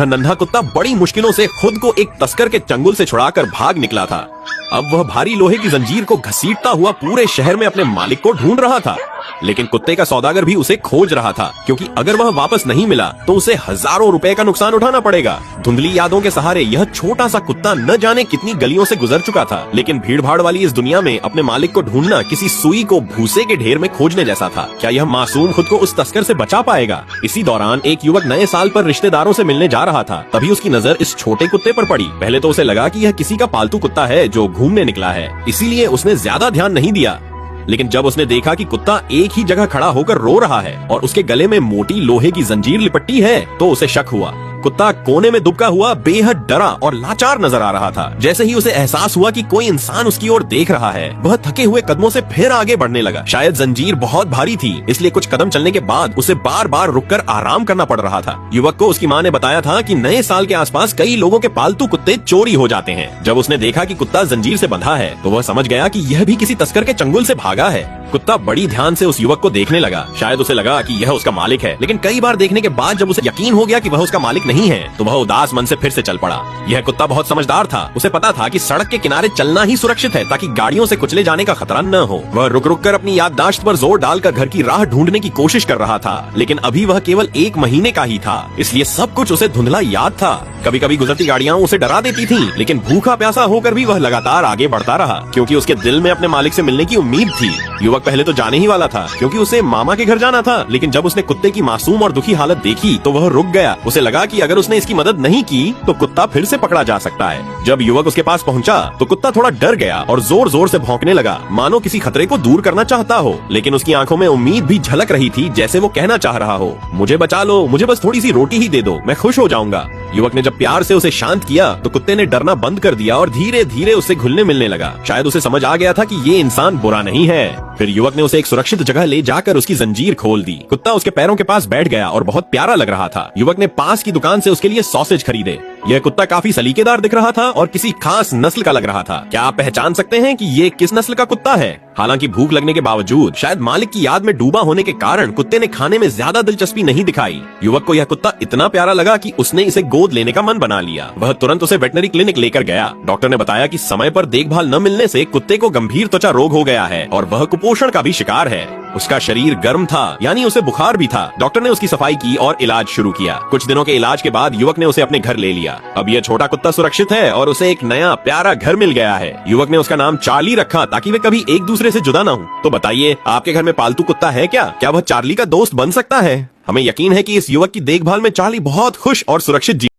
नन्हा कुत्ता बड़ी मुश्किलों से खुद को एक तस्कर के चंगुल से छुड़ाकर भाग निकला था। अब वह भारी लोहे की जंजीर को घसीटता हुआ पूरे शहर में अपने मालिक को ढूंढ रहा था। लेकिन कुत्ते का सौदागर भी उसे खोज रहा था, क्योंकि अगर वह वापस नहीं मिला तो उसे हजारों रुपए का नुकसान उठाना पड़ेगा। धुंधली यादों के सहारे यह छोटा सा कुत्ता न जाने कितनी गलियों से गुजर चुका था, लेकिन भीड़ भाड़ वाली इस दुनिया में अपने मालिक को ढूंढना किसी सुई को भूसे के ढेर में खोजने जैसा था। क्या यह मासूम खुद को उस तस्कर से बचा पाएगा? इसी दौरान एक युवक नए साल पर रिश्तेदारों से मिलने जा रहा था। तभी उसकी नजर इस छोटे कुत्ते पर पड़ी। पहले तो उसे लगा कि यह किसी का पालतू कुत्ता है जो घूमने निकला है, इसीलिए उसने ज्यादा ध्यान नहीं दिया। लेकिन जब उसने देखा कि कुत्ता एक ही जगह खड़ा होकर रो रहा है और उसके गले में मोटी लोहे की जंजीर लिपटी है, तो उसे शक हुआ। कुत्ता कोने में दुबका हुआ बेहद डरा और लाचार नजर आ रहा था। जैसे ही उसे एहसास हुआ कि कोई इंसान उसकी ओर देख रहा है, वह थके हुए कदमों से फिर आगे बढ़ने लगा। शायद जंजीर बहुत भारी थी, इसलिए कुछ कदम चलने के बाद उसे बार बार रुककर आराम करना पड़ रहा था। युवक को उसकी मां ने बताया था कि नए साल के आसपास कई लोगों के पालतू कुत्ते चोरी हो जाते हैं। जब उसने देखा कि कुत्ता जंजीर से बंधा है, तो वह समझ गया कि यह भी किसी तस्कर के चंगुल से भागा है। कुत्ता बड़ी ध्यान से उस युवक को देखने लगा। शायद उसे लगा कि यह उसका मालिक है, लेकिन कई बार देखने के बाद जब उसे यकीन हो गया कि वह उसका मालिक नहीं है, तो वह उदास मन से फिर से चल पड़ा। यह कुत्ता बहुत समझदार था। उसे पता था कि सड़क के किनारे चलना ही सुरक्षित है, ताकि गाड़ियों से कुचले जाने का खतरा न हो। वह रुक रुक कर अपनी याददाश्त पर जोर डालकर घर की राह ढूंढने की कोशिश कर रहा था, लेकिन अभी वह केवल 1 महीने का ही था, इसलिए सब कुछ उसे धुंधला याद था। कभी कभी गुजरती गाड़ियां उसे डरा देती थीं, लेकिन भूखा प्यासा होकर भी वह लगातार आगे बढ़ता रहा, क्योंकि उसके दिल में अपने मालिक से मिलने की उम्मीद थी। युवक पहले तो जाने ही वाला था, क्योंकि उसे मामा के घर जाना था, लेकिन जब उसने कुत्ते की मासूम और दुखी हालत देखी तो वह रुक गया। उसे लगा कि अगर उसने इसकी मदद नहीं की तो कुत्ता फिर से पकड़ा जा सकता है। जब युवक उसके पास पहुंचा तो कुत्ता थोड़ा डर गया और जोर जोर से भौंकने लगा, मानो किसी खतरे को दूर करना चाहता हो। लेकिन उसकी आंखों में उम्मीद भी झलक रही थी, जैसे वो कहना चाह रहा हो, मुझे बचा लो, मुझे बस थोड़ी सी रोटी ही दे दो, मैं खुश हो जाऊंगा। युवक ने जब प्यार से उसे शांत किया तो कुत्ते ने डरना बंद कर दिया और धीरे धीरे उससे घुलने मिलने लगा। शायद उसे समझ आ गया था कि ये इंसान बुरा नहीं है। फिर युवक ने उसे एक सुरक्षित जगह ले जाकर उसकी जंजीर खोल दी। कुत्ता उसके पैरों के पास बैठ गया और बहुत प्यारा लग रहा था। युवक ने पास की दुकान से उसके लिए सॉसेज खरीदे। यह कुत्ता काफी सलीकेदार दिख रहा था और किसी खास नस्ल का लग रहा था। क्या आप पहचान सकते हैं कि ये किस नस्ल का कुत्ता है? हालांकि भूख लगने के बावजूद शायद मालिक की याद में डूबा होने के कारण कुत्ते ने खाने में ज्यादा दिलचस्पी नहीं दिखाई। युवक को यह कुत्ता इतना प्यारा लगा कि उसने इसे गोद लेने का मन बना लिया। वह तुरंत उसे वेटनरी क्लिनिक लेकर गया। डॉक्टर ने बताया कि समय पर देखभाल न मिलने से कुत्ते को गंभीर त्वचा रोग हो गया है और वह कुपोषण का भी शिकार है। उसका शरीर गर्म था, यानी उसे बुखार भी था। डॉक्टर ने उसकी सफाई की और इलाज शुरू किया। कुछ दिनों के इलाज के बाद युवक ने उसे अपने घर ले लिया। अब यह छोटा कुत्ता सुरक्षित है और उसे एक नया प्यारा घर मिल गया है। युवक ने उसका नाम चार्ली रखा, ताकि वे कभी एक दूसरे से जुदा न हो। तो बताइए, आपके घर में पालतू कुत्ता है क्या वह चार्ली का दोस्त बन सकता है? हमें यकीन है कि इस युवक की देखभाल में चार्ली बहुत खुश और सुरक्षित